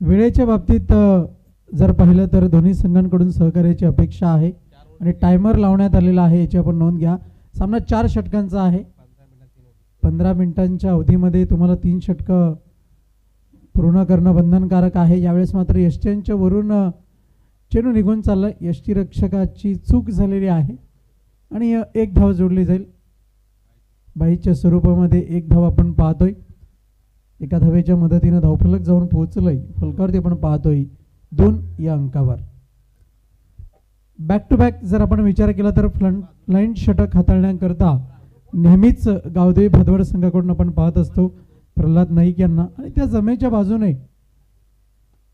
वेळेच्या बाबतीत जर पाहिलं तर दोन्ही संघांकडून सहकार्याची अपेक्षा आहे आणि टायमर लावण्यात आलेला आहे, याची आपण नोंद घ्या. सामना 4 षटकांचा आहे. 15 मिनिटांच्या अवधीमध्ये तुम्हाला 3 षटकं पूर्ण करणं बंधनकारक आहे. यावेळेस मात्र यष्टींच्या वरून चेंडू निघून चाललाय. यष्टीरक्षकाची चूक झालेली आहे आणि एक धाव जोडली जाईल. बाईच्या स्वरूपामध्ये एक धाव आपण पाहतोय. एका धावेच्या मदतीनं धावफलक जाऊन पोहोचलंय. फलकावरती आपण पाहतोय 2 या अंकावर. बॅक टू बॅक जर आपण विचार केला तर फ्रंट लाईन षटक हाताळण्याकरता नेहमीच गावदेवी भादवड संघाकडून आपण पाहत असतो प्रल्हाद नाईक यांना, आणि त्या जमेच्या बाजूने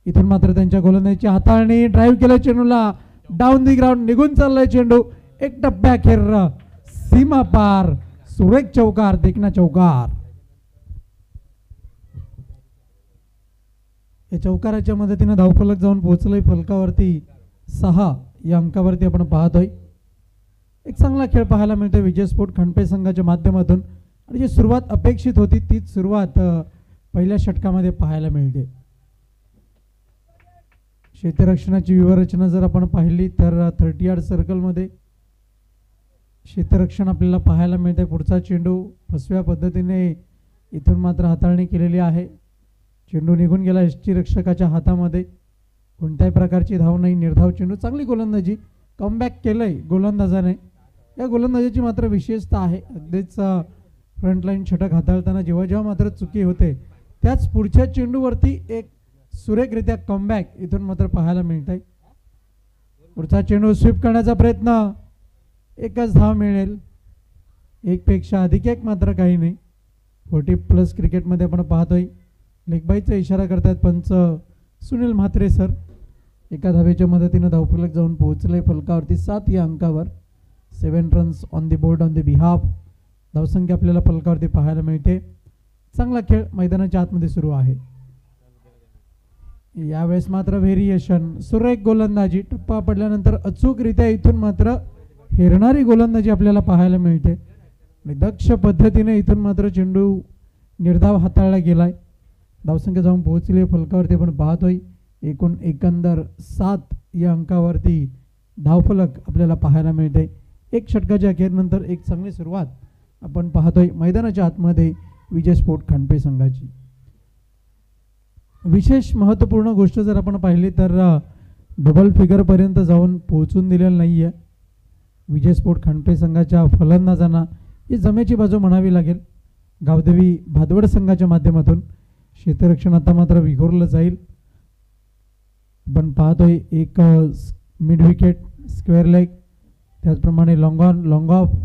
इथून मात्र त्यांच्या गोलंदाजीची हाताळणी. ड्राईव्ह केलं चेंडूला, डाऊन दी ग्राउंड निघून चाललाय चेंडू. एक टप्प्याखेर सीमा पार, सुरेख चौकार, देखना चौकार. या चौकाराच्या मदतीनं धावफलक जाऊन पोहोचलंय फलकावरती 6 या अंकावरती आपण पाहतोय. एक चांगला खेळ पाहायला मिळतोय विजय स्पोर्ट खंडपे संघाच्या माध्यमातून, आणि जी सुरुवात अपेक्षित होती तीच सुरुवात पहिल्या षटकामध्ये पाहायला मिळते. क्षेत्ररक्षणाची व्यूहरचना जर आपण पाहिली तर 30 यार्ड सर्कलमध्ये क्षेत्ररक्षण आपल्याला पाहायला मिळते. पुढचा चेंडू फसव्या पद्धतीने इथून मात्र हाताळणी केलेली आहे. चेंडू निघून गेला यष्टीरक्षकाच्या हातामध्ये. कोणत्याही प्रकारची धाव नाही, निर्धाव चेंडू. चांगली गोलंदाजी, कमबॅक केलंय गोलंदाजाने. या गोलंदाजीची मात्र विशेषता आहे, अगदीच फ्रंटलाईन षटक हाताळताना जेव्हा जेव्हा मात्र चुकी होते त्याच पुढच्या चेंडूवरती एक सुरेखरित्या कमबॅक इथून मात्र पाहायला मिळत आहे. पुढचा चेंडू स्वीप करण्याचा प्रयत्न, एकच धाव मिळेल. एक पेक्षा अधिक एक मात्र काही नाही. 40+ क्रिकेटमध्ये आपण पाहतोय लेगबाईचा इशारा करतात पंच सुनील म्हात्रे सर. एका धावेच्या मदतीनं धावफलक जाऊन पोहोचले फलकावरती 7 या अंकावर. 7 runs on the board on the behalf. धावसंख्या आपल्याला फलकावरती पाहायला मिळते. चांगला खेळ मैदानाच्या आतमध्ये सुरू आहे. यावेळेस मात्र व्हेरिएशन, सुरेख गोलंदाजी. टप्पा पडल्यानंतर अचूकरित्या इथून मात्र हेरणारी गोलंदाजी आपल्याला पाहायला मिळते आणि दक्ष पद्धतीने इथून मात्र चेंडू निर्धाव हाताळला गेलाय. धावसंख्या जाऊन पोहोचली फलकावरती आपण पाहतोय. एकंदर 7 या अंकावरती धावफलक आपल्याला पाहायला मिळते. एक षटकाच्या अखेरनंतर एक चांगली सुरुवात आपण पाहतोय मैदानाच्या आतमध्ये विजय स्पोर्ट खंडपे संघाची. विशेष महत्त्वपूर्ण गोष्ट जर आपण पाहिली तर डबल फिगरपर्यंत जाऊन पोहोचून दिलेलं नाही आहे विजय स्पोर्ट खंडपे संघाच्या फलंदाजांना. ही जमेची बाजू म्हणावी लागेल गावदेवी भादवड संघाच्या माध्यमातून. क्षेत्ररक्षण आता मात्र विखुरलं जाईल. आपण पाहतोय एक मिड विकेट, स्क्वेअर लेग, त्याचप्रमाणे लॉंग ऑन लॉंग ऑफ,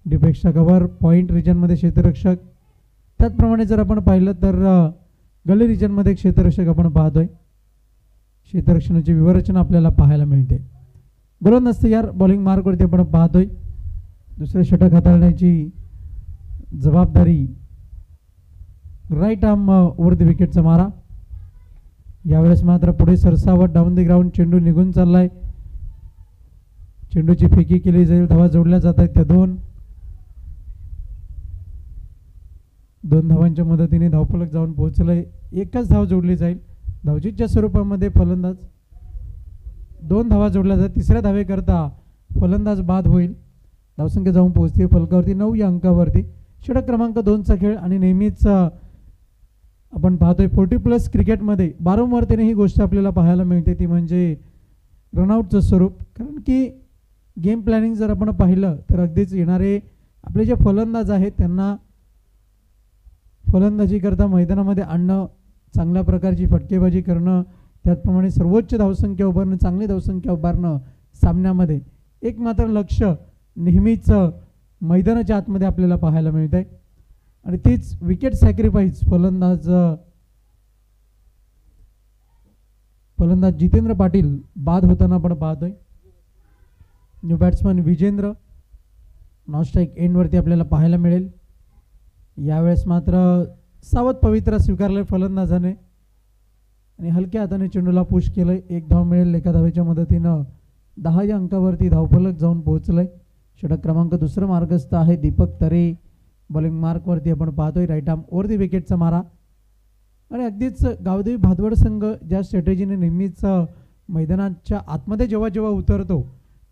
डिफेक्सचा कव्हर, पॉईंट रिजनमध्ये क्षेत्ररक्षक. त्याचप्रमाणे जर आपण पाहिलं तर गली रिजनमध्ये क्षेत्ररक्षक आपण पाहतोय. क्षेत्ररक्षणाची व्यूहरचना आपल्याला पाहायला मिळते. गोलंदाज तयार, बॉलिंग मार्कवरती आपण पाहतोय. दुसरे षटक हाताळण्याची जबाबदारी राईट आर्म ओव्हर द विकेटचा मारा. यावेळेस मात्र पुढे सरसावट, डाऊन द ग्राउंड, चेंडू निघून चाललाय. चेंडूची फेकी केली जाईल. धावा जोडल्या जात आहेत त्या 2 धावांच्या मदतीने धावफलक जाऊन पोहोचलंय. एकच धाव जोडली जाईल. धावचीच्या स्वरूपामध्ये फलंदाज 2 धावा जोडल्या जातात. तिसऱ्या धावेकरता फलंदाज बाद होईल. धावसंख्या जाऊन पोहोचते फलकावरती 9 या अंकावरती. षटक क्रमांक 2चा खेळ आणि नेहमीच आपण पाहतोय 40+ क्रिकेटमध्ये वारंवारतेने ही गोष्ट आपल्याला पाहायला मिळते, ती म्हणजे रनआउटचं स्वरूप. कारण की गेम प्लॅनिंग जर आपण पाहिलं तर अगदीच येणारे आपले जे फलंदाज आहेत त्यांना फलंदाजी करता मैदानामध्ये आणणं, चांगल्या प्रकारची फटकेबाजी करणं, त्याचप्रमाणे सर्वोच्च धावसंख्या उभारणं, चांगली धावसंख्या उभारणं सामन्यामध्ये, एक मात्र लक्ष नेहमीच मैदानाच्या आतमध्ये आपल्याला पाहायला मिळत आहे. आणि तीच विकेट सॅक्रिफाईस फलंदाज जितेंद्र पाटील बाद होताना आपण पाहतोय. New batsman Vijendra non strike एंडवरती आपल्याला पाहायला मिळेल. यावेळेस मात्र सावध पवित्रा स्वीकारले फलंदाजाने आणि हलक्या हाताने चेंडूला पुश केलंय. एक धाव मिळेल. एका धावेच्या मदतीनं 10 या अंकावरती धावफलक जाऊन पोहोचलंय. षटक क्रमांक 2 मार्गस्थ आहे दीपक तरे. बॉलिंग मार्कवरती आपण पाहतोय राईट आर्म ओव्हर द विकेटचा मारा. आणि अगदीच गावदेवी भादवड संघ ज्या स्ट्रॅटेजीने नेहमीच मैदानाच्या आतमध्ये जेव्हा जेव्हा उतरतो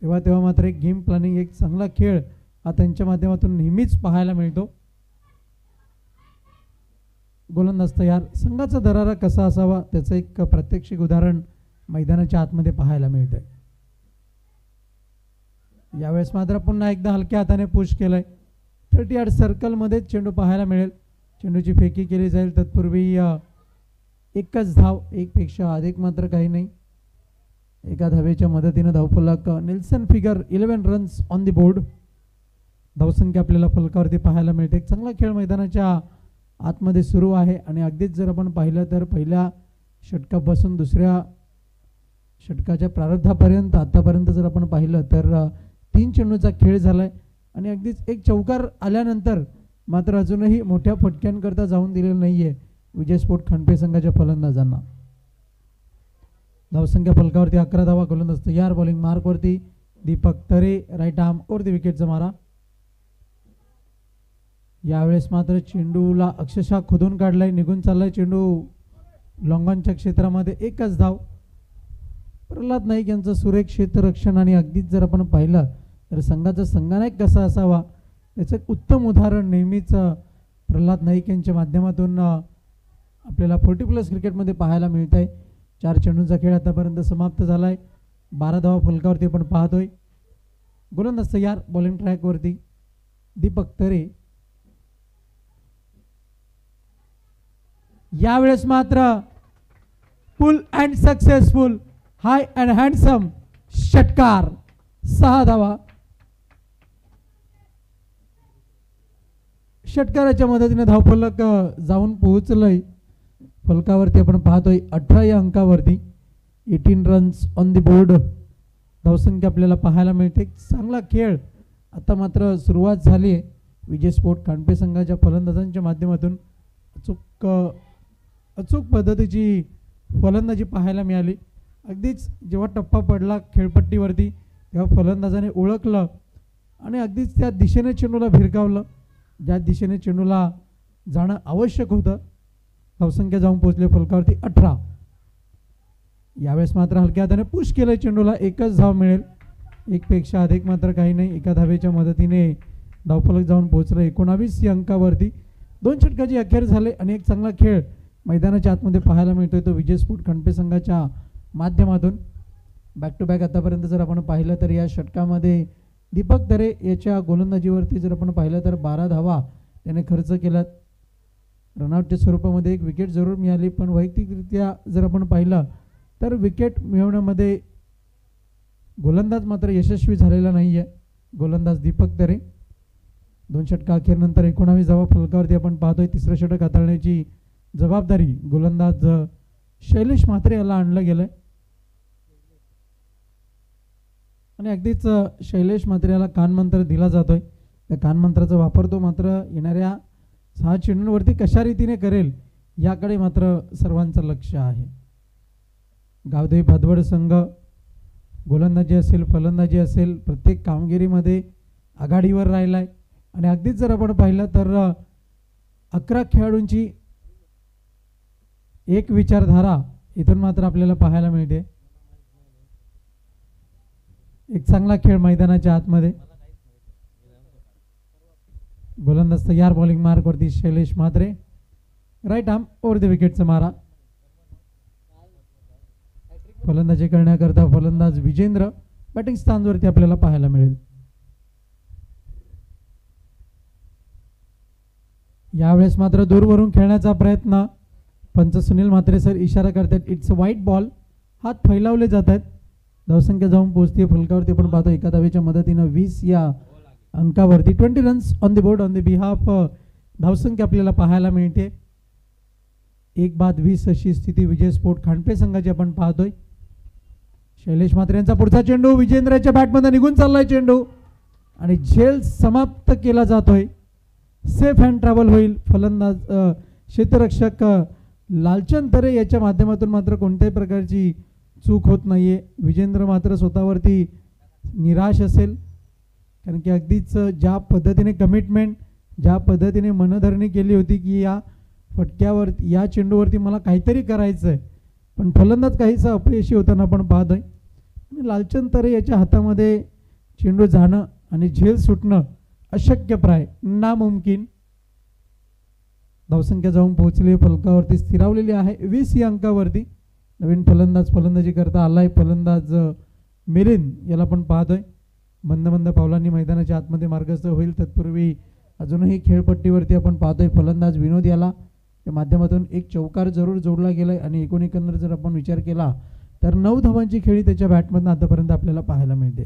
तेव्हा मात्र एक गेम प्लॅनिंग, एक चांगला खेळ हा त्यांच्या माध्यमातून नेहमीच पाहायला मिळतो. गोलंदाज तयार. संघाचा दरारा कसा असावा त्याचं एक प्रात्यक्षिक उदाहरण मैदानाच्या आतमध्ये पाहायला मिळतंय. यावेळेस मात्र पुन्हा एकदा हलक्या हाताने पुश केलंय. 30 यार्ड सर्कलमध्ये चेंडू पाहायला मिळेल. चेंडूची फेकी केली जाईल. तत्पूर्वी एकच धाव, एकपेक्षा अधिक मात्र काही नाही. एका धावेच्या मदतीने धावफलक Nelson figure 11 runs on the board. धावसंख्या आपल्याला फलकावरती पाहायला मिळते. एक चांगला खेळ मैदानाच्या आतमध्ये सुरू आहे आणि अगदीच जर आपण पाहिलं तर पहिल्या षटकापासून दुसऱ्या षटकाच्या प्रारंभापर्यंत आतापर्यंत जर आपण पाहिलं तर 3 चेंडूचा खेळ झालाय आणि अगदीच एक चौकार आल्यानंतर मात्र अजूनही मोठ्या फटक्यांकरता जाऊन दिलेलं नाहीये विजय स्पोर्ट खंडपे संघाच्या फलंदाजांना. धावसंख्या फलकावरती 11 धावा. गोलंदाज तयार. बॉलिंग मार्कवरती Deepak Tare. Right arm over the विकेटचा मारा. यावेळेस मात्र चेंडूला अक्षरशः खोदून काढलाय. निघून चाललाय चेंडू लॉंगॉनच्या क्षेत्रामध्ये. एकच धाव. प्रल्हाद नाईक यांचं सुरेख क्षेत्ररक्षण आणि अगदीच जर आपण पाहिलं तर संघाचा संघनायक कसा असावा त्याचं एक उत्तम उदाहरण नेहमीच प्रल्हाद नाईक यांच्या माध्यमातून आपल्याला 40+ क्रिकेटमध्ये पाहायला मिळत आहे. 4 चेंडूंचा खेळ आतापर्यंत समाप्त झालाय. 12 धावा फलकावरती आपण पाहतोय. गोलंदाज तयार. बॉलिंग ट्रॅकवरती दीपक तरे. यावेळेस मात्र फुल and successful high and handsome षटकार. 6 धावा. षटकाराच्या मदतीने धावफलक जाऊन पोहोचलंय. फलकावरती आपण पाहतोय 18 या अंकावरती 18 रन्स ऑन दी बोर्ड. धावसंख्या आपल्याला पाहायला मिळते. चांगला खेळ आता मात्र सुरुवात झाली आहे. विजय स्पोर्ट खंडपे संघाच्या फलंदाजांच्या माध्यमातून अचूक पद्धतीची फलंदाजी पाहायला मिळाली. अगदीच जेव्हा टप्पा पडला खेळपट्टीवरती तेव्हा फलंदाजाने ओळखलं आणि अगदीच त्या दिशेने चेंडूला भिरकावलं ज्या दिशेने चेंडूला जाणं आवश्यक होतं. धावसंख्या जाऊन पोहोचले फलकावरती 18. यावेळेस मात्र हलक्या हाताने पुश केलं चेंडूला. एकच धाव मिळेल. एकपेक्षा अधिक मात्र काही नाही. एका धावेच्या मदतीने धावफलक जाऊन पोहोचलं 19 या अंकावरती. 2 षटकाचे अखेर झाले आणि एक चांगला खेळ मैदानाच्या आतमध्ये पाहायला मिळतोय तो विजय स्पोर्ट खंडपे संघाच्या माध्यमातून. बॅक टू बॅक आतापर्यंत जर आपण पाहिलं तर या षटकामध्ये दीपक तरे याच्या गोलंदाजीवरती जर आपण पाहिलं तर 12 धावा त्याने खर्च केलात. रनआउटच्या स्वरूपामध्ये एक विकेट जरूर मिळाली पण वैयक्तिकरित्या जर आपण पाहिलं तर विकेट मिळवण्यामध्ये गोलंदाज मात्र यशस्वी झालेला नाही आहे. गोलंदाज दीपक तरे. 2 षटका अखेरनंतर 19 धावा फलकावरती आपण पाहतोय. तिसरं षटक हाताळण्याची जबाबदारी गोलंदाज शैलेश म्हात्रे याला आणलं गेलंय आणि अगदीच शैलेश म्हात्रे याला कानमंत्र दिला जातोय. त्या कानमंत्राचा वापर तो मात्र येणाऱ्या 6 चेंडूंवरती कशा रीतीने करेल याकडे मात्र सर्वांचं लक्ष आहे. गावदेवी भादवड संघ गोलंदाजी असेल फलंदाजी असेल प्रत्येक कामगिरीमध्ये आघाडीवर राहिलाय आणि अगदीच जर आपण पाहिलं तर 11 खेळाडूंची एक विचारधारा इथून मात्र आपल्याला पाहायला मिळते. एक चांगला खेळ मैदानाच्या आतमध्ये. गोलंदाज तयार. बॉलिंग मार्कवरती Shailesh Mhatre. Right arm over the विकेटचा मारा. फलंदाजी करण्याकरता फलंदाज विजेंद्र बॅटिंग स्थानवरती आपल्याला पाहायला मिळेल. यावेळेस मात्र दूरवरून खेळण्याचा प्रयत्न. पंच सुनील म्हात्रे सर इशारा करतात इट्स अ वाईट बॉल. हात फैलावले जात आहेत. धावसंख्या जाऊन पोहोचते फलकावरती आपण पाहतो एका धावेच्या मदतीनं 20 या अंकावरती 20 runs on the board on the behalf. धावसंख्या आपल्याला पाहायला मिळते. 1-20 अशी स्थिती विजय स्पोर्ट खंडपे संघाची आपण पाहतोय. शैलेश म्हात्रे यांचा पुढचा चेंडू विजेंद्रच्या बॅटमध्ये निघून चाललाय चेंडू आणि झेल समाप्त केला जातोय. सेफ हँड ट्रॅव्हल होईल. फलंदाज क्षेत्ररक्षक लालचंद तरे याच्या माध्यमातून मात्र कोणत्याही प्रकारची चूक होत नाहीये. विजेंद्र मात्र स्वतःवरती निराश असेल कारण की अगदीच ज्या पद्धतीने कमिटमेंट ज्या पद्धतीने मनधरणी केली होती की या फटक्यावरती या चेंडूवरती मला काहीतरी करायचं आहे, पण फलंदाज काहीसा अपयशी होताना आपण पाहतोय. आणि लालचंद तरे याच्या हातामध्ये चेंडू जाणं आणि झेल सुटणं अशक्यप्राय, नामुमकिन. धावसंख्या जाऊन पोहोचली, फलकावरती स्थिरावलेली आहे 20 या अंकावरती. नवीन फलंदाज फलंदाजी करता आलाय, फलंदाज मिलिंद याला पण पाहतोय. मंद मंद पावलांनी मैदानाच्या आतमध्ये मार्गस्थ होईल. तत्पूर्वी अजूनही खेळपट्टीवरती आपण पाहतोय फलंदाज विनोद याला या माध्यमातून एक चौकार जरूर जोडला गेलाय. आणि एकंदर जर आपण विचार केला तर 9 धावांची खेळी त्याच्या बॅटमधून आतापर्यंत आपल्याला पाहायला मिळते.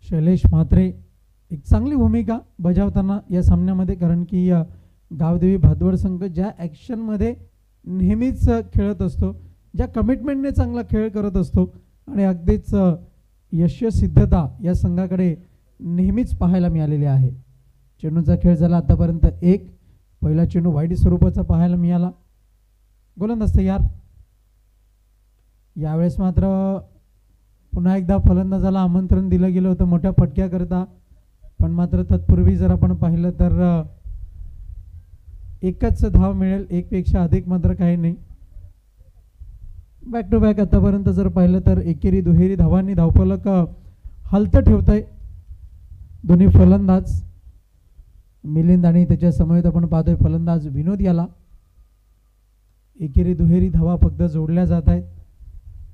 शैलेश म्हात्रे एक चांगली भूमिका बजावताना या सामन्यामध्ये, कारण की गावदेवी भादवड संघ ज्या ॲक्शनमध्ये नेहमीच खेळत असतो, ज्या कमिटमेंटने चांगला खेळ करत असतो आणि अगदीच यशसिद्धता या संघाकडे नेहमीच पाहायला मिळालेली आहे. चेंडूचा खेळ झाला आतापर्यंत एक. पहिला चेंडू वाईट स्वरूपाचा पाहायला मिळाला. गोलंदाज तयार. यावेळेस मात्र पुन्हा एकदा फलंदाजाला आमंत्रण दिलं गेलं होतं मोठ्या फटक्याकरता, पण मात्र तत्पूर्वी जर आपण पाहिलं तर एकच धाव मिळेल, एकपेक्षा अधिक मात्र काही नाही. बॅक टू बॅक आतापर्यंत जर पाहिलं तर एकेरी दुहेरी धावांनी धावफलक हलतं ठेवतंय दोन्ही फलंदाज मिलिंद आणि त्याच्या समवेत आपण पाहतोय फलंदाज विनोद याला. एकेरी दुहेरी धावा फक्त जोडल्या जात आहेत.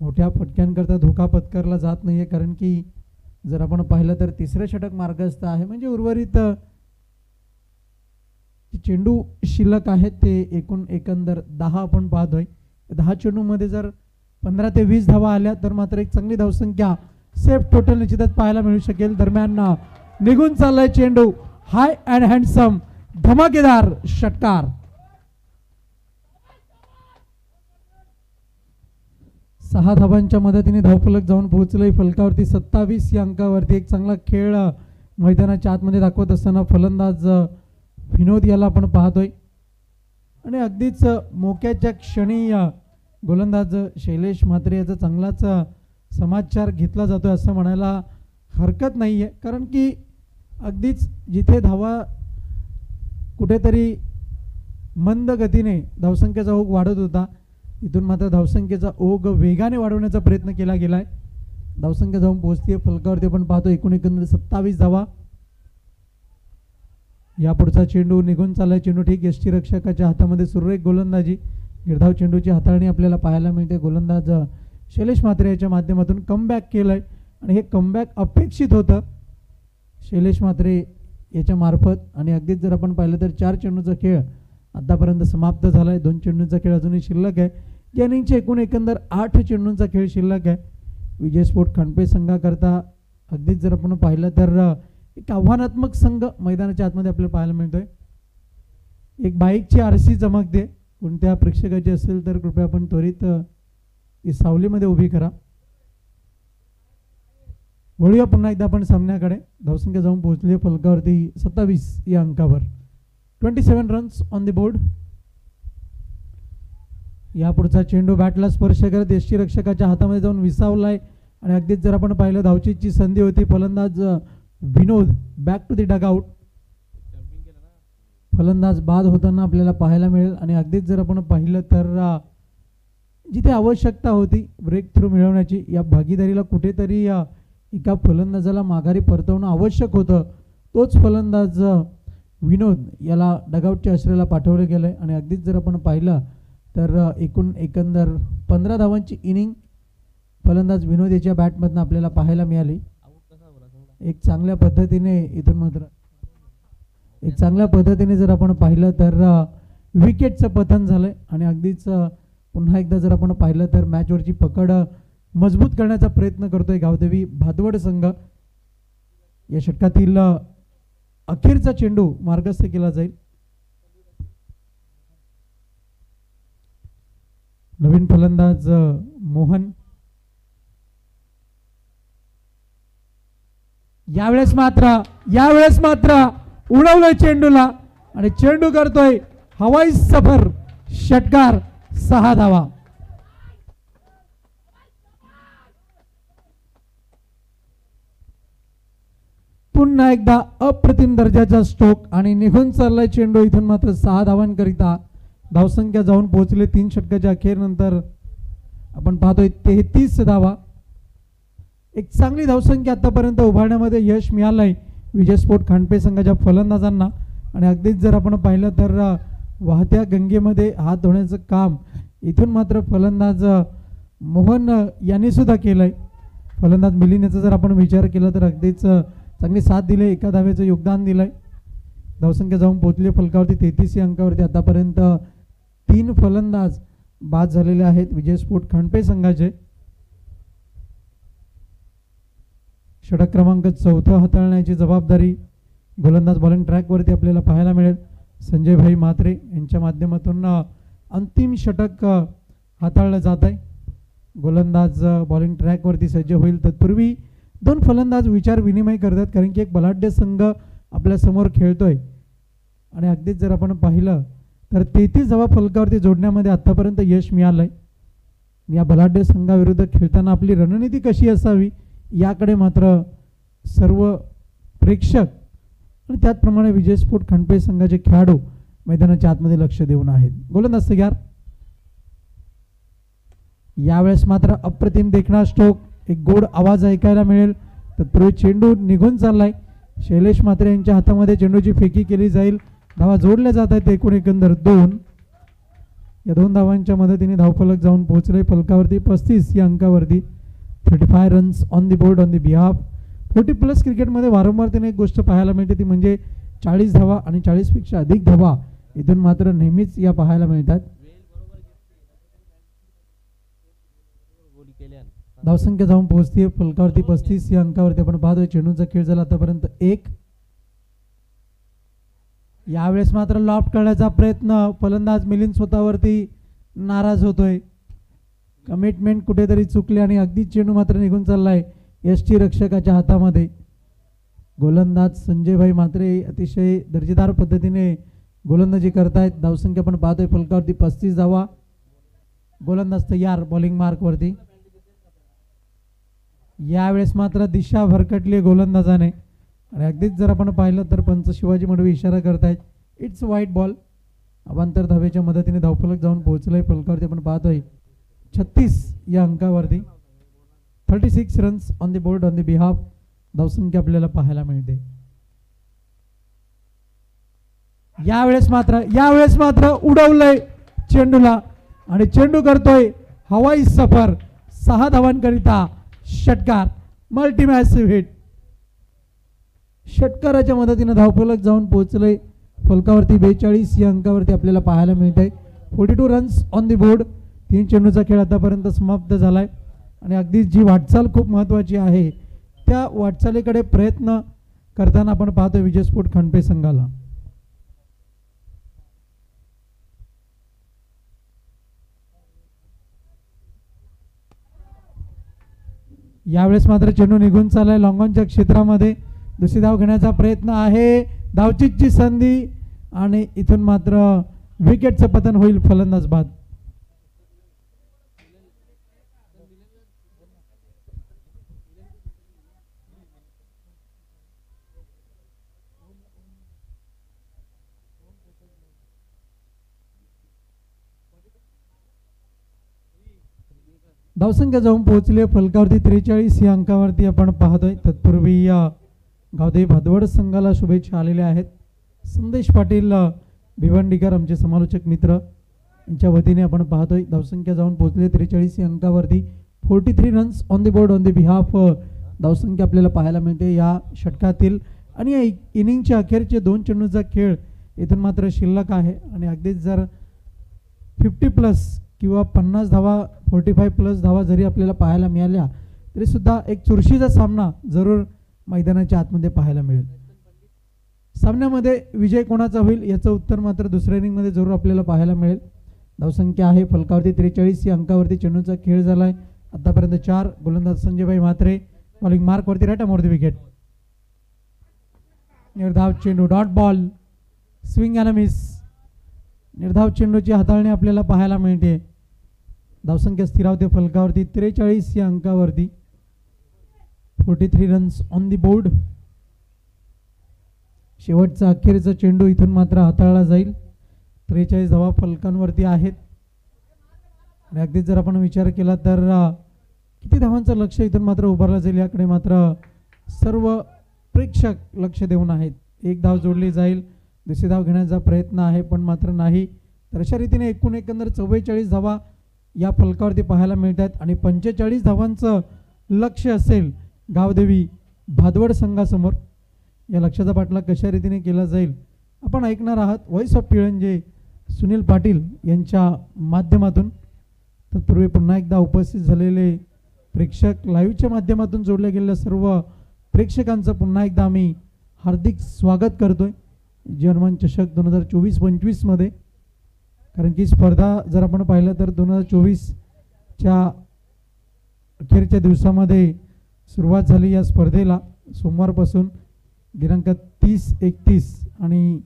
मोठ्या फटक्यांकरता धोका पत्करला जात नाहीये, कारण की जर आपण पाहिलं तर तिसरं षटक मार्गस्थ आहे. म्हणजे उर्वरित चेंडू शिल्लक आहेत ते एकंदर 10 आपण पाहतोय. 10 चेंडूमध्ये जर 15 ते 20 धावा आल्या तर मात्र एक चांगली धावसंख्या सेफ टोटल निश्चितच पाहायला मिळू शकेल. दरम्यान निघून चाललाय चेंडू, हाय अँड हँडसम धमाकेदार षटकार. 6 धावांच्या मदतीने धावफलक जाऊन पोहोचलंय फलकावरती 27 या अंकावरती. एक चांगला खेळ मैदानाच्या आतमध्ये दाखवत असताना फलंदाज विनोद याला आपण पाहतोय. आणि अगदीच मोक्याच्या क्षणी गोलंदाज शैलेश म्हात्रे याचा चांगलाच समाचार घेतला जातोय असं म्हणायला हरकत नाही आहे, कारण की अगदीच जिथे धावा कुठेतरी मंद गतीने धावसंख्येचा ओघ वाढत होता, इथून मात्र धावसंख्येचा ओघ वेगाने वाढवण्याचा प्रयत्न केला गेलाय. धावसंख्या जाऊन पोहोचते फलकावरती आपण पाहतो एकंदर 27 धावा. यापुढचा चेंडू निघून चाललाय. चेंडू ठीक यष्टीरक्षकाच्या हातामध्ये सुरेख गोलंदाजी, गिरधाव चेंडूची हाताळणी आपल्याला पाहायला मिळते. गोलंदाज शैलेश म्हात्रे याच्या माध्यमातून कमबॅक केलंय आणि हे कमबॅक अपेक्षित होतं शैलेश म्हात्रे याच्या मार्फत. आणि अगदीच जर आपण पाहिलं तर 4 चेंडूचा खेळ आतापर्यंत समाप्त झालाय. 2 चेंडूंचा खेळ अजूनही शिल्लक आहे. या इनिंगचे एकंदर 8 चेंडूंचा खेळ शिल्लक आहे. विजय स्पोर्ट खांडपे संघाकरता अगदीच जर आपण पाहिलं तर एक आव्हानात्मक संघ मैदानाच्या आतमध्ये आपल्याला पाहायला मिळतोय. एक बाईकची आरसी चमकते. कोणत्या प्रेक्षकाची असेल तर कृपया आपण त्वरित सावलीमध्ये उभी करा. वळूया पुन्हा एकदा आपण सामन्याकडे. धावसंख्या जाऊन पोहोचली फलकावरती 27 या अंकावर. 27 रन्स ऑन द बोर्ड. यापुढचा चेंडू बॅटला स्पर्श करत यष्टीरक्षकाच्या हातामध्ये जाऊन विसावलाय आणि अगदीच जर आपण पाहिलं धावचीची संधी होती. फलंदाज विनोद बॅक टू द डगआउट. फलंदाज बाद होताना आपल्याला पाहायला मिळेल. आणि अगदीच जर आपण पाहिलं तर जिथे आवश्यकता होती ब्रेक थ्रू मिळवण्याची, या भागीदारीला कुठेतरी एका फलंदाजाला माघारी परतवणं आवश्यक होतं. तोच फलंदाज विनोद याला डगआउटच्या आश्रयाला पाठवलं गेलंय. आणि अगदीच जर आपण पाहिलं तर एकंदर 15 धावांची इनिंग फलंदाज विनोद याच्या बॅटमधून आपल्याला पाहायला मिळाली. एक चांगल्या पद्धतीने जर आपण पाहिलं तर विकेटचं पतन झालंय. आणि अगदीच पुन्हा एकदा जर आपण पाहिलं तर मॅचवरची पकड मजबूत करण्याचा प्रयत्न करतोय गावदेवी भादवड संघ. या षटकातील अखेरचा चेंडू मार्गस्थ केला जाईल. नवीन फलंदाज मोहन. यावेळेस मात्र उडवलंय चेंडूला आणि चेंडू करतोय हवाई सफर. षटकार 6 धावा. पुन्हा एकदा अप्रतिम दर्जाचा स्ट्रोक आणि निघून चाललाय चेंडू. इथून मात्र 6 धावांकरिता धावसंख्या जाऊन पोहोचले 3 षटकाच्या अखेरनंतर आपण पाहतोय 33 धावा. एक चांगली धावसंख्या आतापर्यंत उभारण्यामध्ये यश मिळालंय विजय स्पोर्ट खांडपे संघाच्या फलंदाजांना. आणि अगदीच जर आपण पाहिलं तर वाहत्या गंगेमध्ये हात धुण्याचं काम इथून मात्र फलंदाज मोहन यांनी सुद्धा केलंय. फलंदाज मिलिंद याचा जर आपण विचार केला तर अगदीच चांगली साथ दिले, एका धावेचं योगदान दिलंय. धावसंख्या जाऊन पोहोचली फलकावरती 33 या अंकावरती. आतापर्यंत 3 फलंदाज बाद झालेले आहेत विजय स्पोर्ट खांडपे संघाचे. षटक क्रमांक 4 हाताळण्याची जबाबदारी गोलंदाज बॉलिंग ट्रॅकवरती आपल्याला पाहायला मिळेल. संजय भाई म्हात्रे यांच्या माध्यमातून अंतिम षटक हाताळलं जात आहे. गोलंदाज बॉलिंग ट्रॅकवरती सज्ज होईल तत्पूर्वी 2 फलंदाज विचार विनिमय करतात, कारण की एक बलाढ्य संघ आपल्या समोर खेळतोय. आणि अगदीच जर आपण पाहिलं तर 33 धावा फलकावरती जोडण्यामध्ये आतापर्यंत यश मिळालंय. या बलाढ्य संघाविरुद्ध खेळताना आपली रणनीती कशी असावी याकडे मात्र सर्व प्रेक्षक आणि त्याचप्रमाणे विजय स्पोर्ट खांडपे संघाचे खेळाडू मैदानाच्या आतमध्ये लक्ष देऊन आहेत. गोलंदाज तयार. यावेळेस मात्र अप्रतिम देखणा स्ट्रोक, एक गोड आवाज ऐकायला मिळेल. तत्पूर्वी चेंडू निघून चाललाय. शैलेश म्हात्रे यांच्या हातामध्ये चेंडूची फेकी केली जाईल. धावा जोडल्या जात आहेत एकूण एकंदर 2. या 2 धावांच्या मदतीने धावफलक जाऊन पोहोचले फलकावरती 35 या अंकावरती. 35 runs on the board on the behalf. 40+ क्रिकेटमध्ये वारंवार त्यांना एक गोष्ट पाहायला मिळते ती म्हणजे 40 धावा आणि 40 पेक्षा अधिक धावा इथून मात्र नेहमीच या पाहायला मिळतात. धावसंख्या जाऊन पोहोचते फलकावरती 35 या अंकावरती. आपण पाहतोय चेंडूचा खेळ झाला आतापर्यंत 1. यावेळेस मात्र लॉफ्ट करण्याचा प्रयत्न. फलंदाज मिलिंद स्वतःवरती नाराज होतोय. कमिटमेंट कुठेतरी चुकली आणि अगदीच चेंडू मात्र निघून चाललाय एसटी रक्षकाच्या हातामध्ये. गोलंदाज संजय भाई म्हात्रे अतिशय दर्जेदार पद्धतीने गोलंदाजी करतायत. धावसंख्या पण पाहतोय फलकावरती 35 धावा. गोलंदाज तयार बॉलिंग मार्कवरती. यावेळेस मात्र दिशा भरकटली गोलंदाजाने आणि अगदीच जर आपण पाहिलं तर पंच शिवाजी मडवी इशारा करतायत इट्स व्हाईट बॉल. अवांतर धावेच्या मदतीने धावफलक जाऊन पोहोचलंय फलकावरती. आपण पाहतोय 36 या अंकावरती. 36 runs on the board on the behalf. धावसंख्या आपल्याला पाहायला मिळते. यावेळेस मात्र उडवलंय चेंडूला आणि चेंडू करतोय हवाई सफर. 6 धावांकरिता षटकार. मल्टीमॅसिव्ह हिट. षटकाराच्या मदतीने धावफलक जाऊन पोहोचले फलकावरती 42 या अंकावरती आपल्याला पाहायला मिळते. 42 रन्स ऑन द बोर्ड. 3 चेंडूचा खेळ आतापर्यंत समाप्त झालाय आणि अगदी जी वाटचाल खूप महत्त्वाची आहे त्या वाटचालीकडे प्रयत्न करताना आपण पाहतो विजय स्पोर्ट खांडपे संघाला. यावेळेस मात्र चेंडू निघून चाललाय लॉंगॉनच्या क्षेत्रामध्ये. दुसरी धाव घेण्याचा प्रयत्न आहे. धावचीची संधी आणि इथून मात्र विकेटचं पतन होईल. फलंदाज बाद. धावसंख्या जाऊन पोहोचली फलकावरती 43 या अंकावरती आपण पाहतोय. तत्पूर्वी गावदेवी भादवड संघाला शुभेच्छा आलेल्या आहेत. संदेश पाटील भिवंडीकर आमचे समालोचक मित्र यांच्या वतीने आपण पाहतोय. धावसंख्या जाऊन पोहोचली 43 या अंकावरती. 43 runs on the board on the behalf. धावसंख्या आपल्याला पाहायला मिळते या षटकातील. आणि या इनिंगच्या अखेरचे 2 चेंडूचा खेळ इथून मात्र शिल्लक आहे आणि अगदीच जर 50+ किंवा 50 धावा 45+ धावा जरी आपल्याला पाहायला मिळाल्या तरी सुद्धा एक चुरशीचा सामना जरूर मैदानाच्या आतमध्ये पाहायला मिळेल. सामन्यामध्ये विजय कोणाचा होईल याचं उत्तर मात्र दुसऱ्या इनिंगमध्ये जरूर आपल्याला पाहायला मिळेल. धावसंख्या आहे फलकावरती 43 या अंकावरती. चेंडूचा खेळ झालाय आतापर्यंत 4. गोलंदाज संजयभाई म्हात्रे बॉलिंग मार्कवरती राईट अमोर द विकेट. निर्धाव चेंडू dot ball. Swing and miss. निर्धाव चेंडूची हाताळणी आपल्याला पाहायला मिळते. धावसंख्या स्थिरावते फलकावरती 43 या अंकावरती. 43 रन्स ऑन दी बोर्ड. शेवटचा अखेरचा चेंडू इथून मात्र हाताळला जाईल. 43 धावा फलकांवरती आहेत आणि अगदीच जर आपण विचार केला तर किती धावांचं लक्ष इथून मात्र उभारलं जाईल याकडे मात्र सर्व प्रेक्षक लक्ष देऊन आहेत. एक धाव जोडली जाईल, दुसरी धाव घेण्याचा प्रयत्न आहे पण मात्र नाही. तर अशा रीतीने एकंदर 44 धावा या फलकावरती पाहायला मिळत आहेत आणि 45 धावांचं लक्ष असेल गावदेवी भादवड संघासमोर. या लक्षाचा पाठलाग कशा रीतीने केला जाईल आपण ऐकणार आहात व्हॉइस ऑफ पिळंजे सुनील पाटील यांच्या माध्यमातून. तत्पूर्वी पुन्हा एकदा उपस्थित झालेले प्रेक्षक, लाईव्हच्या माध्यमातून जोडले गेलेल्या सर्व प्रेक्षकांचं पुन्हा एकदा आम्ही हार्दिक स्वागत करतोय जीवनमान चषक 2024-25 मध्ये. कारण की स्पर्धा जर आपण पाहिलं तर 2024च्या अखेरच्या दिवसामध्ये सुरुवात झाली या स्पर्धेला. सोमवारपासून दिनांक 30-31 आणि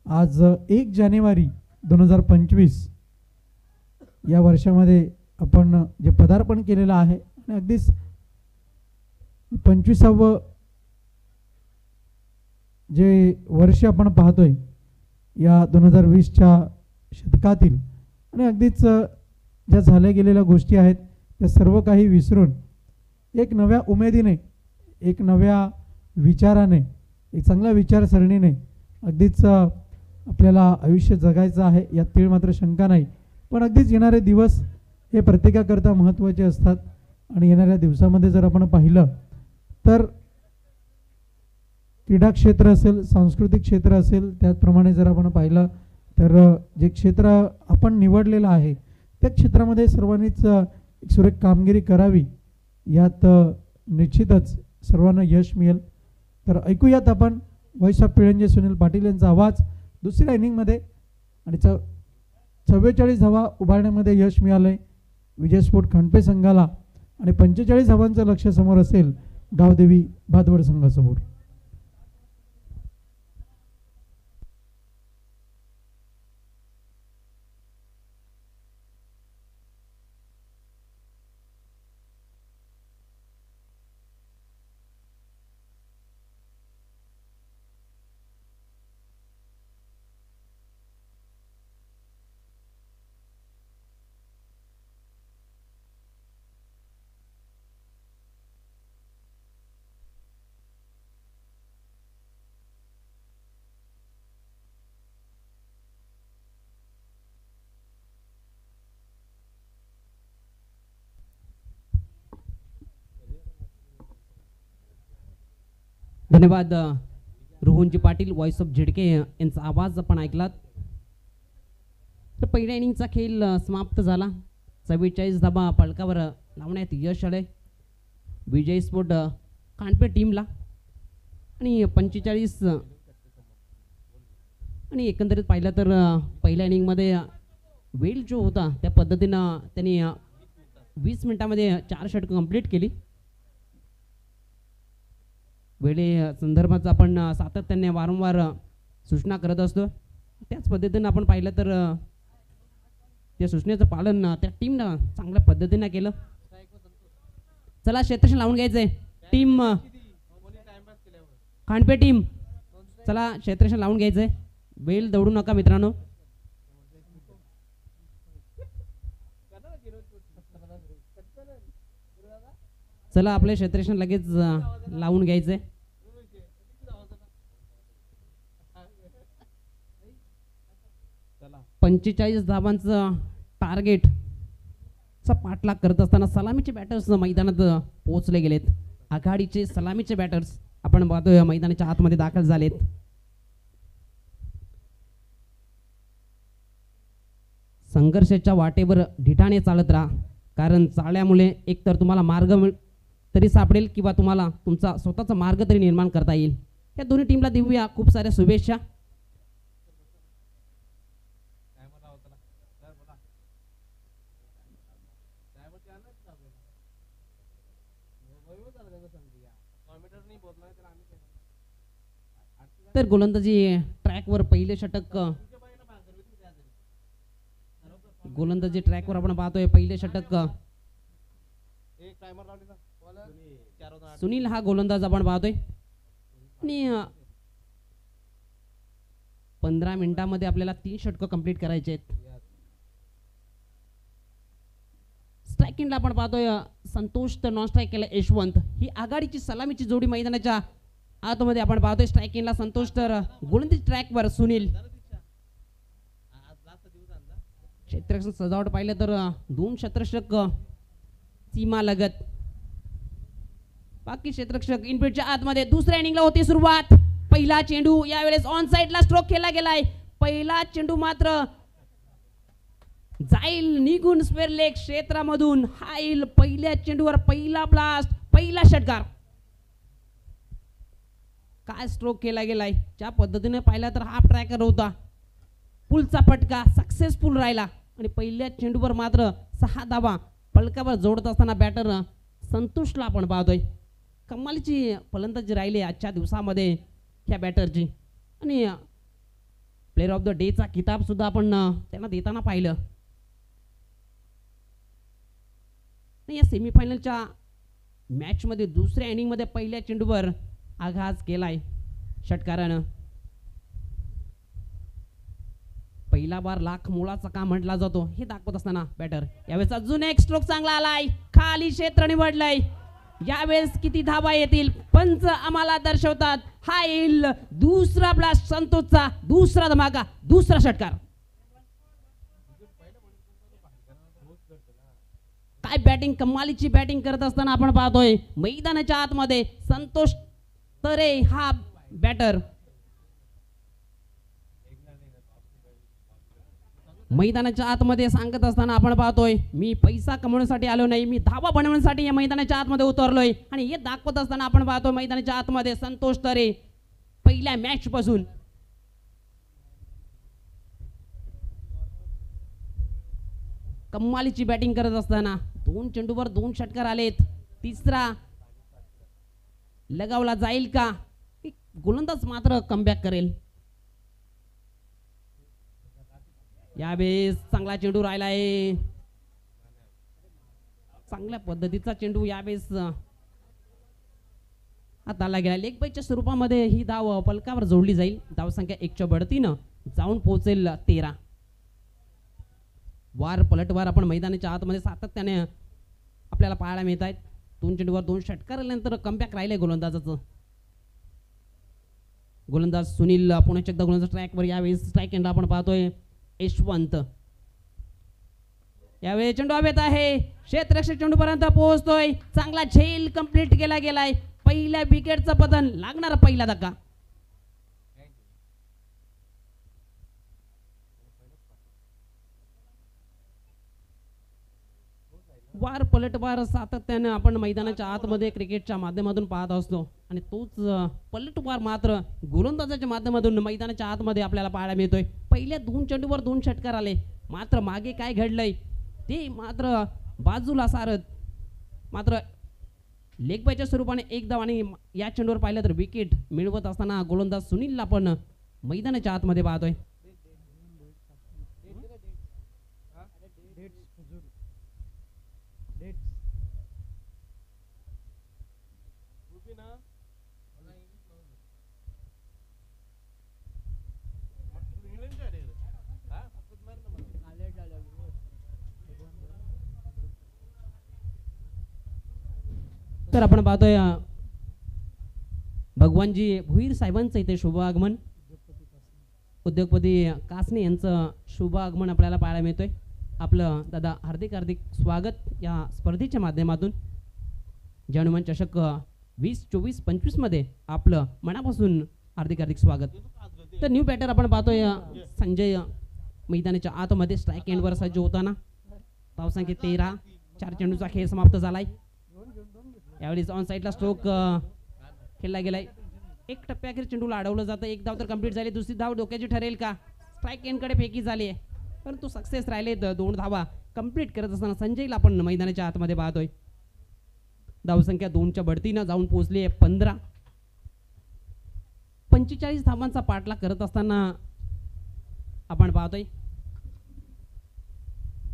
आज 1 जानेवारी 2025 या वर्षामध्ये आपण जे पदार्पण केलेलं आहे आणि अगदीच 25वे जे वर्ष आपण पाहतोय या 2020च्या शतकातील आणि अगदीच ज्या झाल्या गेलेल्या गोष्टी आहेत त्या सर्व काही विसरून एक नव्या उमेदीने, एक नव्या विचाराने, एक चांगल्या विचारसरणीने अगदीच आपल्याला आयुष्य जगायचं आहे यात तीळ मात्र शंका नाही. पण अगदीच येणारे दिवस हे प्रत्येकाकरता महत्त्वाचे असतात आणि येणाऱ्या दिवसामध्ये जर आपण पाहिलं तर क्रीडा क्षेत्र असेल, सांस्कृतिक क्षेत्र असेल, त्याचप्रमाणे जर आपण पाहिलं तर जे क्षेत्र आपण निवडलेलं आहे त्या क्षेत्रामध्ये सर्वांनीच एक सुरेख कामगिरी करावी यात निश्चितच सर्वांना यश मिळेल. तर ऐकूयात आपण व्हॉइस ऑफ पिळंजे सुनील पाटील यांचा आवाज. दुसऱ्या इनिंगमध्ये आणि 44 धावा उभारण्यामध्ये यश मिळालंय विजय स्पोर्ट खंडपे संघाला आणि 45 धावांचं लक्ष समोर असेल गावदेवी भादवड संघासमोर. धन्यवाद रोहनजी पाटील. व्हॉइस ऑफ झेडके यांचा आवाज आपण ऐकलात. तर पहिल्या इनिंगचा खेळ समाप्त झाला. 44 धावा फलकावर लावण्यात यश आले विजय स्पोर्ट कांडपे टीमला आणि 45 आणि एकंदरीत पाहिलं तर पहिल्या इनिंगमध्ये वेळ जो होता त्या पद्धतीनं त्यांनी 20 मिनिटांमध्ये 4 षटकं कंप्लीट केली. वेळे संदर्भात आपण सातत्याने वारंवार सूचना करत असतो. त्याच पद्धतीनं आपण पाहिलं तर त्या सूचनेचं पालन त्या टीमनं चांगल्या पद्धतीनं केलं. चला क्षेत्ररक्षण लावून घ्यायचंय टीम खांडपे टीम. चला क्षेत्ररक्षण लावून घ्यायचंय. वेळ दौडू नका मित्रांनो. चला आपले क्षेत्ररक्षण लगेच लावून घ्यायचंय. चला 45 धावांचं टार्गेट चा पाठलाग करत असताना सलामीचे बॅटर्स मैदानात पोहोचले गेलेत. आघाडीचे सलामीचे बॅटर्स आपण पाहतोय मैदानाच्या आतमध्ये दाखल झालेत. संघर्षाच्या वाटेवर ढिठाने चालत राहा कारण चाळल्यामुळे एकतर तुम्हाला मार्ग तरी सापडेल किंवा तुम्हाला तुमचा स्वतःचा मार्ग तरी निर्माण करता येईल. या दोन्ही टीमला देऊया खूप साऱ्या शुभेच्छा. तर गोलंदाजी ट्रॅकवर पहिले षटक गोलंदाजी ट्रॅकवर आपण पाहतोय पहिले षटक सुनील हा गोलंदाज आपण पाहतोय आणि 15 मिनिटांमध्ये आपल्याला 3 षटकं कंप्लीट करायचे आहेत. स्ट्रायकिंगला आपण पाहतोय संतोष तर नॉन स्ट्राईक केला यशवंत. ही आघाडीची सलामीची जोडी मैदानाच्या आतमध्ये आपण पाहतोय. स्ट्रायकिंगला संतोष तर गोलंदाजी ट्रॅकवर सुनील. क्षेत्ररक्षण सजावट पाहिलं तर 2 क्षेत्ररक्षक सीमा लगत. बाकी क्षेत्ररक्षक इनफिल्डच्या आतमध्ये. दुसऱ्या इनिंगला होती सुरुवात. पहिला चेंडू यावेळेस ऑन साइडला स्ट्रोक केला गेलाय. पहिला चेंडू मात्र जाईल निघून स्क्वेअर लेग क्षेत्रामधून. हा येईल पहिल्या चेंडूवर पहिला ब्लास्ट, पहिला षटकार. काय स्ट्रोक केला गेलाय. ज्या पद्धतीने पाहिला तर हाफ ट्रॅकर होता. पुलचा फटका सक्सेसफुल राहिला आणि पहिल्या चेंडूवर मात्र 6 धावा फलकावर जोडत असताना बॅटर संतोषला आपण पाहतोय. कमालीची फलंदाजी राहिली आजच्या दिवसामध्ये ह्या बॅटरची आणि प्लेअर ऑफ द डेचा किताब सुद्धा आपण त्यांना देताना पाहिलं. या सेमीफायनलच्या मॅचमध्ये दुसऱ्या इनिंगमध्ये पहिल्या चेंडूवर आघात केलाय षटकारानं. पहिला बार लाख मोलाचा का म्हटला जातो हे दाखवत असताना बॅटर यावेळेस अजून एक स्ट्रोक चांगला आलाय. खाली क्षेत्र निवडलंय. यावेळेस किती धावा येतील पंच आम्हाला दर्शवतात. हा येईल दुसरा ब्लास्ट संतोषचा. दुसरा धमाका, दुसरा षटकार. काय बॅटिंग, कमालीची बॅटिंग करत असताना आपण पाहतोय मैदानाच्या आतमध्ये संतोष तरे हा बॅटर. मैदानाच्या आतमध्ये सांगत असताना आपण पाहतोय मी पैसा कमवण्यासाठी आलो नाही, मी धावा बनवण्यासाठी या मैदानाच्या आतमध्ये उतरलोय. आणि हे दाखवत असताना आपण पाहतोय मैदानाच्या आतमध्ये संतोष तरे पहिल्या मॅच पासून कमालीची बॅटिंग करत असताना 2 चेंडूवर 2 षटकार आलेत. तिसरा लगावला जाईल का. गोलंदाज मात्र कमबॅक करेल. यावेळेस चांगला चेंडू राहिलाय. चांगल्या पद्धतीचा चेंडू यावेळेस हाताला गेला. लेग बाईच्या स्वरूपामध्ये ही धाव फलकावर जोडली जाईल. धावसंख्या 1च्या बढतीनं जाऊन पोहोचेल 13. वार पलटवार आपण मैदानाच्या आतमध्ये सातत्याने आपल्याला पाहायला मिळत आहेत. 2 चेंडूवर 2 षटकार आल्यानंतर कमबॅक राहिले गोलंदाजाचं. गोलंदाज सुनील पुन्हा एकदा गोलंदाज ट्रॅकवर. यावेळेस स्ट्राईक एंड आपण पाहतोय यशवंत. यावेळी चेंडू हवेत आहे. क्षेत्ररक्षक चेंडू पर्यंत पोहोचतोय. चांगला झेल कंप्लीट केला गेलाय. पहिल्या विकेटचं पतन, लागणारा पहिला धक्का. वार पलटवार सातत्याने आपण मैदानाच्या आतमध्ये क्रिकेटच्या माध्यमातून पाहत असतो आणि तोच पलटवार मात्र गोलंदाजाच्या माध्यमातून मैदानाच्या आतमध्ये आपल्याला पाहायला मिळतोय. पहिल्या 2 चेंडूवर 2 षटकार आले. मात्र मागे काय घडलंय ते मात्र बाजूला सारत मात्र लेग बायच्या स्वरूपाने एक धाव आणि या चेंडूवर पाहिलं तर विकेट मिळवत असताना गोलंदाज सुनीलला आपण मैदानाच्या आतमध्ये पाहतोय. तर आपण पाहतोय भगवानजी भुईर साहेबांचं इथे शुभ आगमन. उद्योगपती कासने यांचं शुभ आगमन आपल्याला पाहायला मिळतोय. आपलं दादा हार्दिक हार्दिक स्वागत या स्पर्धेच्या माध्यमातून. जनुमान चषक 2024-25 मध्ये आपलं मनापासून हार्दिक हार्दिक स्वागत. तर न्यू बॅटर आपण पाहतोय संजय मैदानाच्या आतमध्ये स्ट्राईक एंडवर सज्ज होताना. धावसंख्या 13. 4 चेंडूचा खेळ समाप्त झालाय. यावेळी ऑन साईडला स्ट्रोक खेळला गेलाय. 1 टप्प्याखेर चेंडूला अडवलं जातं. 1 धाव तर कंप्लीट झाली. दुसरी धाव डोक्याची ठरेल का. स्ट्राईक एंडकडे फेकी झाली आहे परंतु सक्सेस राहिले. 2 धावा कंप्लीट करत असताना संजयला आपण मैदानाच्या आतमध्ये पाहतोय. धावसंख्या 2च्या बढतीनं जाऊन पोहोचली आहे 15. 45 धावांचा पाठलाग करत असताना आपण पाहतोय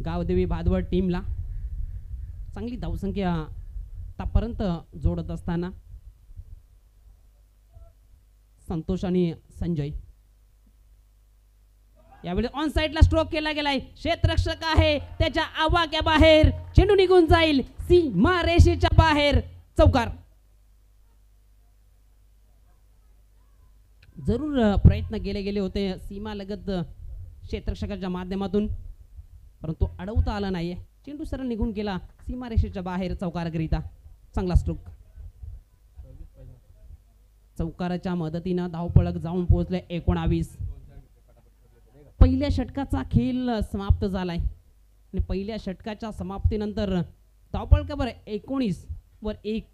गावदेवी भादवड टीमला चांगली धावसंख्या आतापर्यंत जोडत असताना संतोष आणि संजय. यावेळी ऑन साइडला स्ट्रोक केला गेलाय. क्षेत्ररक्षक आहे त्याच्या आवाक्या बाहेर, चेंडू निघून जाईल सीमा रेषेच्या बाहेर. चौकार. जरूर प्रयत्न केले गेले होते सीमा लगत क्षेत्ररक्षकाच्या माध्यमातून, परंतु अडवता आला नाहीये. चेंडू सरळ निघून गेला सीमारेषेच्या बाहेर चौकारकरिता. चांगला स्ट्रोक. चौकाराच्या मदतीनं धावपळक जाऊन पोहोचले 19. पहिल्या षटकाचा खेळ समाप्त झालाय आणि पहिल्या षटकाच्या समाप्तीनंतर धावपळकावर 19 वर 1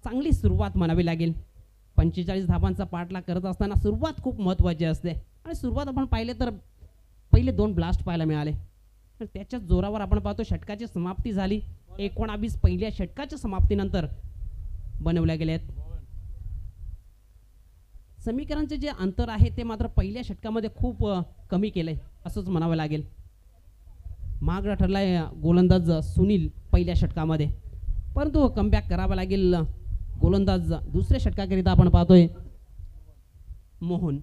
चांगली सुरुवात म्हणावी लागेल. 45 धावांचा पाठलाग करत असताना सुरुवात खूप महत्त्वाची असते आणि सुरुवात आपण पाहिले तर पहिले 2 ब्लास्ट पाहायला मिळाले. त्याच्या जोरावर आपण पाहतो षटकाची समाप्ती झाली. 19 पहिल्या षटकाच्या समाप्तीनंतर बनवल्या गेलेत. समीकरणांचे जे अंतर आहे ते मात्र पहिल्या षटकामध्ये खूप कमी केलंय असंच म्हणावं लागेल. मागं ठरलाय गोलंदाज सुनील पहिल्या षटकामध्ये, परंतु कमबॅक करावा लागेल गोलंदाज दुसऱ्या षटकाकरिता आपण पाहतोय मोहन.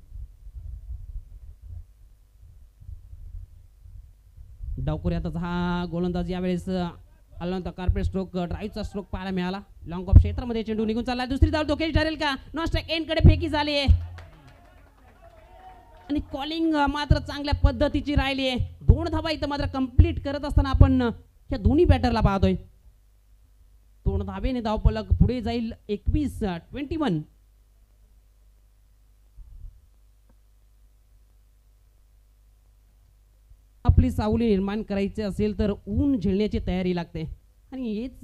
डावकुऱ्यातच हा गोलंदाज यावेळेस आल्यानंतर कार्पेट स्ट्रोक ड्राईव्हचा स्ट्रोक पाहायला मिळाला. लॉंग ऑफ क्षेत्रामध्ये चेंडू निघून चालला. दुसरी धाव धोक्याची ठरेल का? नॉन स्ट्राइक एंड कडे फेकी झाली आहे आणि कॉलिंग मात्र चांगल्या पद्धतीची राहिली आहे. 2 धावा इथं मात्र कंप्लीट करत असताना आपण या दोन्ही बॅटरला पाहतोय. 2 धावेने धावपलक पुढे जाईल 21-21. आपली सावली निर्माण करायची असेल तर ऊन झेलण्याची तयारी लागते आणि हेच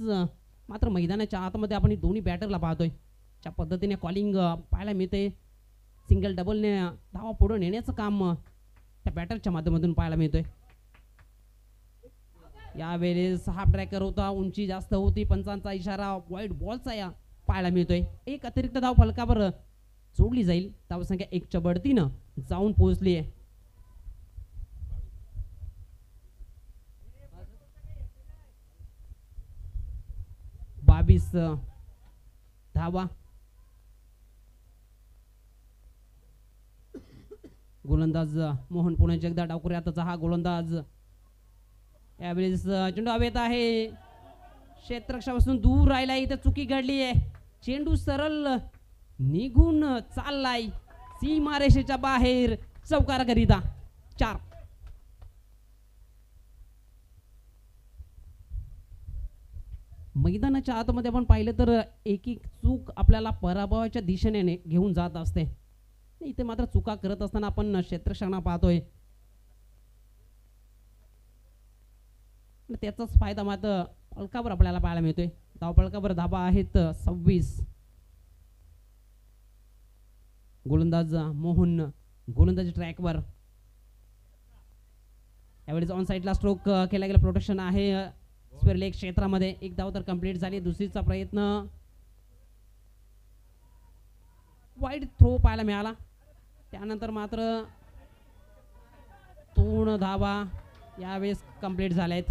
मात्र मैदानाच्या आतमध्ये आपण दोन्ही बॅटरला पाहतोय. ज्या पद्धतीने कॉलिंग पाहायला मिळते, सिंगल डबलने धावा पुढे नेण्याचं काम त्या बॅटरच्या माध्यमातून पाहायला मिळतोय. यावेळेस हाफ ट्रॅकर होता, उंची जास्त होती, पंचांचा इशारा, वाईड बॉलचा या पाहायला मिळतोय. एक अतिरिक्त धाव फलकावर जोडली जाईल. धावसंख्या 1च्या बढतीनं जाऊन पोहोचली आहे. 22 धावा. गोलंदाज मोहन पुणे जगदा डावकुऱ्यातचा हा गोलंदाज यावेळेस चेंडू हवेत आहे. क्षेत्ररक्षकापासून दूर राहिला, इथे चुकी घडली आहे. चेंडू सरळ निघून चाललाय सीमारेषेच्या बाहेर चौकाराकरिता. 4. मैदानाच्या आतमध्ये आपण पाहिलं तर एक चूक आपल्याला पराभवाच्या दिशेने घेऊन जात असते. इथे मात्र चुका करत असताना आपण क्षेत्ररक्षकांना पाहतोय. त्याचाच फायदा मात्र फलकावर आपल्याला पाहायला मिळतोय. धावफलकावर धाबा आहेत 26. गोलंदाज मोहन गोलंदाजी ट्रॅकवर. यावेळेस ऑन साइडला स्ट्रोक केला गेला. प्रोटेक्शन आहे स्क्वेअर लेग क्षेत्रामध्ये. 1 धाव तर कंप्लीट झाली. दुसरीचा प्रयत्न वाईड थ्रो पाहायला मिळाला. त्यानंतर मात्र 2 धावा यावेळेस कंप्लीट झाल्या आहेत.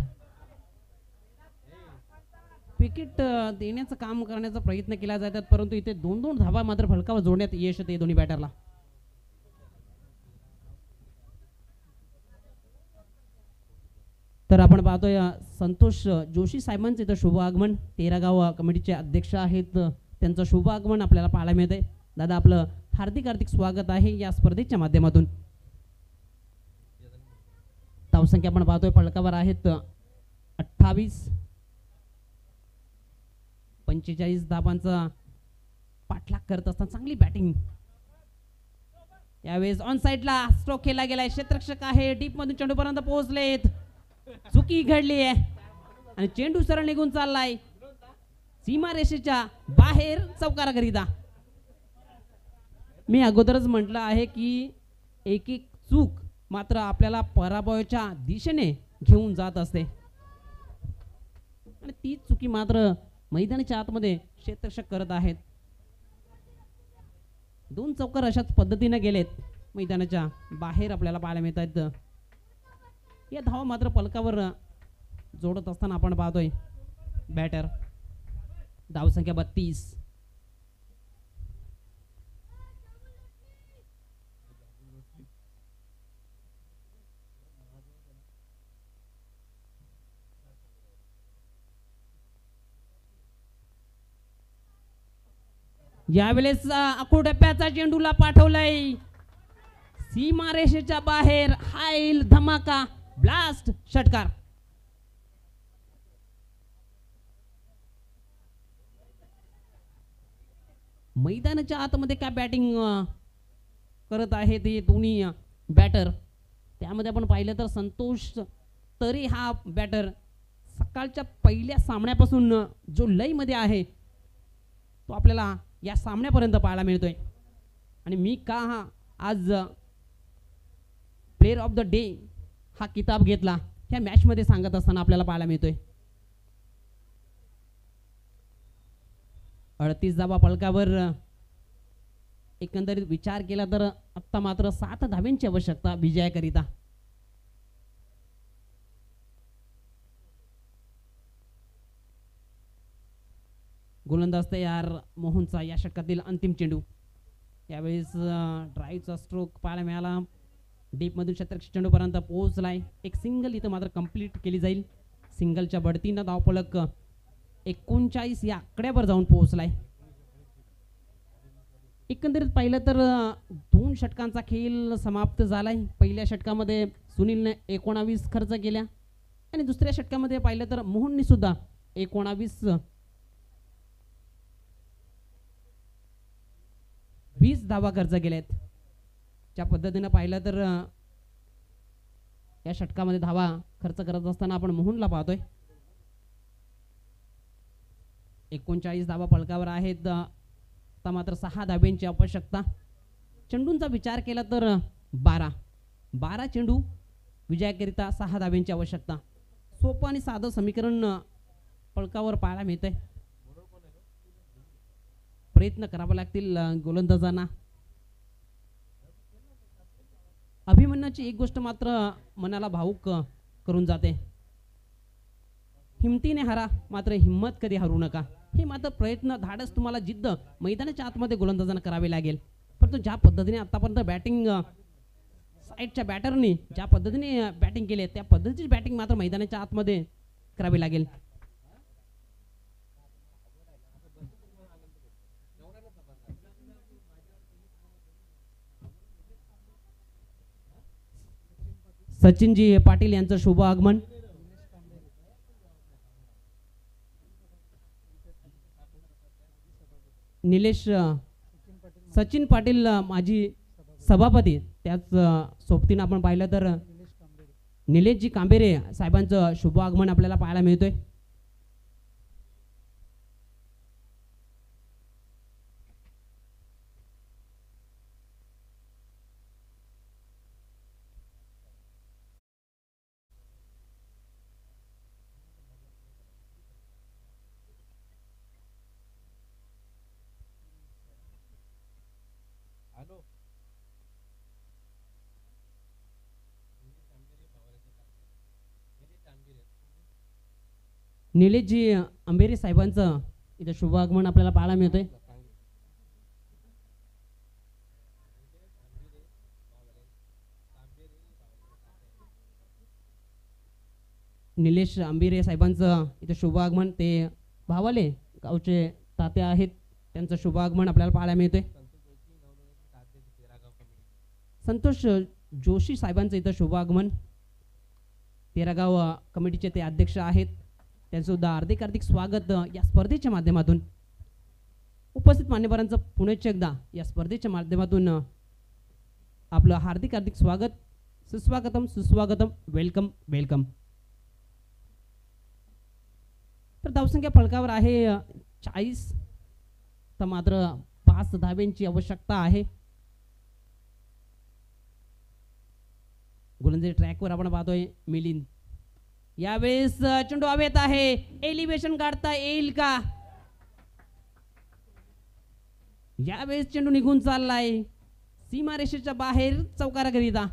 विकेट देण्याचं काम करण्याचा प्रयत्न केला जातात, परंतु इथे 2-2 धावा मात्र फलकावर जोडण्यात यश येते दोन्ही बॅटरला. तर आपण पाहतोय संतोष जोशी साहेबांचे इथं शुभ आगमन. 13 गाव कमिटीचे अध्यक्ष आहेत, त्यांचं शुभ आगमन आपल्याला पाहायला मिळते. दादा आपलं हार्दिक हार्दिक स्वागत आहे या स्पर्धेच्या माध्यमातून. धावसंख्या आपण पाहतोय फलकावर आहेत 28. 45 धावांचा पाठलाग करत असताना चांगली बॅटिंग. यावेळेस ऑन साइडला स्ट्रोक केला गेलाय. क्षेत्ररक्षक आहे, डीप मधून चेंडू पर्यंत पोहोचलेत. चुकी घडली आहे आणि चेंडू सरळ निघून चाललाय सीमारेषेच्या बाहेर चौकाराकरिता. मी अगोदरच म्हटलं आहे की एक चूक मात्र आपल्याला पराभवाच्या दिशेने घेऊन जात असते आणि ती चुकी मात्र मैदानाच्या आतमध्ये क्षेत्ररक्षक करत आहेत. 2 चौकार अशाच पद्धतीने गेलेत मैदानाच्या बाहेर आपल्याला पाहायला मिळत आहेत. या धावा मात्र फलकावर जोडत असताना आपण पाहतोय बॅटर. धावसंख्या 32. यावेळेस अकोटप्प्याचा चेंडूला पाठवलाय सीमारेषेच्या बाहेर. हाईल धमाका ब्लास्ट षटकार. मैदानाच्या आतमध्ये काय बॅटिंग करत आहे ते दोन्ही बॅटर. त्यामध्ये आपण पाहिलं तर संतोष तरी हा बॅटर सकाळच्या पहिल्या सामन्यापासून जो लयमध्ये आहे तो आपल्याला या सामन्यापर्यंत पाहायला मिळतोय. आणि मी का हा आज प्लेयर ऑफ द डे हा किताब घेतला ह्या मॅचमध्ये सांगत असताना आपल्याला पाहायला मिळतोय. 38 धावा फलकावर. एकंदरीत विचार केला तर आत्ता मात्र 7 धाव्यांची आवश्यकता विजयाकरिता. गोलंदाज तयार मोहनचा या षटकातील अंतिम चेंडू. यावेळेस ड्राईव्हचा स्ट्रोक पाहायला मिळाला. डीपमधून क्षेत्ररक्षक चेंडूपर्यंत पोहोचलाय. एक सिंगल इथं मात्र कंप्लीट केली जाईल. सिंगलच्या बढतीनं धावफलक 39 या आकड्यावर जाऊन पोहोचलाय. एकंदरीत पाहिलं तर 2 षटकांचा खेळ समाप्त झालाय. पहिल्या षटकामध्ये सुनीलने 19 खर्च केल्या आणि दुसऱ्या षटकामध्ये पाहिलं तर मोहनने सुद्धा 20 धावा खर्च केल्यात. ज्या पद्धतीनं पाहिलं तर या षटकामध्ये धावा खर्च करत असताना आपण मोहनला पाहतोय. 39 धावा फलकावर आहेत. आता मात्र 6 धाब्यांची आवश्यकता. चेंडूंचा विचार केला तर 12 चेंडू विजयाकरिता 6 धाब्यांची आवश्यकता. सोपं आणि साधं समीकरण फलकावर पाहायला मिळतंय. प्रयत्न करावे लागतील गोलंदाजांना. अभिमन्यूची एक गोष्ट मात्र मनाला भावूक करून जाते. हिमतीने हरा मात्र हिम्मत कधी हरू नका. हे मात्र प्रयत्न धाडस तुम्हाला जिद्द मैदानाच्या आतमध्ये गोलंदाजांना करावे लागेल. परंतु ज्या पद्धतीने आतापर्यंत बॅटिंग साईडच्या बॅटरनी ज्या पद्धतीने बॅटिंग केली त्या पद्धतीची बॅटिंग मात्र मैदानाच्या आतमध्ये करावी लागेल. सचिनजी पाटील यांचं शुभ आगमन. निलेश सचिन पाटील माजी सभापती त्याच सोबतीनं आपण पाहिलं तर निलेशजी कांबेरे साहेबांचं शुभ आगमन आपल्याला पाहायला मिळतोय. निलेशजी अंबेरे साहेबांचं इथं शुभ आगमन आपल्याला पाहायला मिळतंय. निलेश अंबिरे साहेबांचं इथं शुभ आगमन. ते भावाले गावचे तात्या आहेत त्यांचं शुभ आगमन आपल्याला पाहायला मिळतंय. संतोष जोशी साहेबांचं इथं शुभ आगमन. तेरागाव कमिटीचे ते अध्यक्ष आहेत. त्यांचं सुद्धा हार्दिक स्वागत या स्पर्धेच्या माध्यमातून. उपस्थित मान्यवरांचं पुण्याच्या एकदा या स्पर्धेच्या माध्यमातून आपलं हार्दिक स्वागत. सुस्वागतम वेलकम वेलकम. तर धावसंख्या फलकावर आहे 40. तर मात्र 5 धाब्यांची आवश्यकता आहे. गोलंदाजी ट्रॅकवर आपण पाहतोय मिलिंद. यावेळेस चेंडू हवेत आहे. एलिव्हेशन काढता येईल का? यावेळेस चेंडू निघून चाललाय सीमारेषेच्या बाहेर चौकाराकरिता.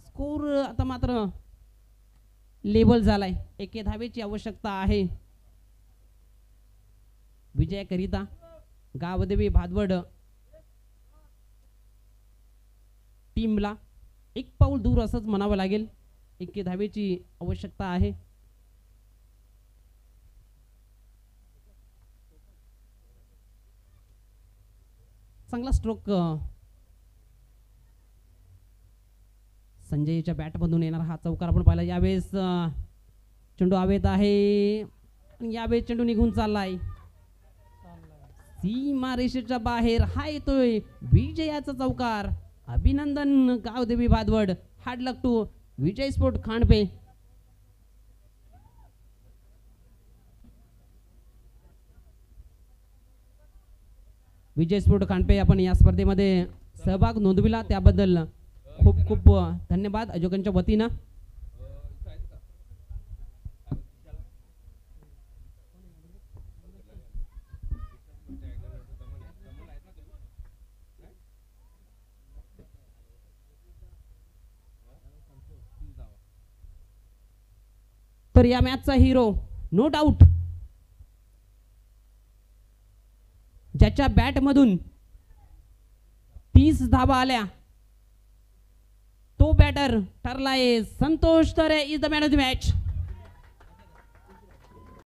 स्कोर आता मात्र लेबल झालाय. 1 धावेची आवश्यकता आहे विजयाकरिता. गावदेवी भादवड टीमला 1 पाऊल दूर असंच म्हणावं लागेल. 1 धावेची आवश्यकता आहे. चांगला स्ट्रोक संजयच्या बॅटमधून येणारा हा चौकार आपण पाहिला. यावेळेस चेंडू हवेत आहे आणि यावेळेस चेंडू निघून चाललाय सीमा रेषेच्या बाहेर. हा येतोय विजयाचा चौकार. अभिनंदन Gavdevi Bhadwad. Hard luck to Vijay sport Khandpe. Vijay sport Khandpe आपण या स्पर्धेमध्ये सहभाग नोंदविला त्याबद्दल खूप खूप धन्यवाद आयोजकांच्या वतीनं. तर या मॅचचा हिरो नो डाऊट ज्याच्या बॅट मधून 30 धावा आल्या तो बॅटर ठरलाय Santosh Tare is the man of the match.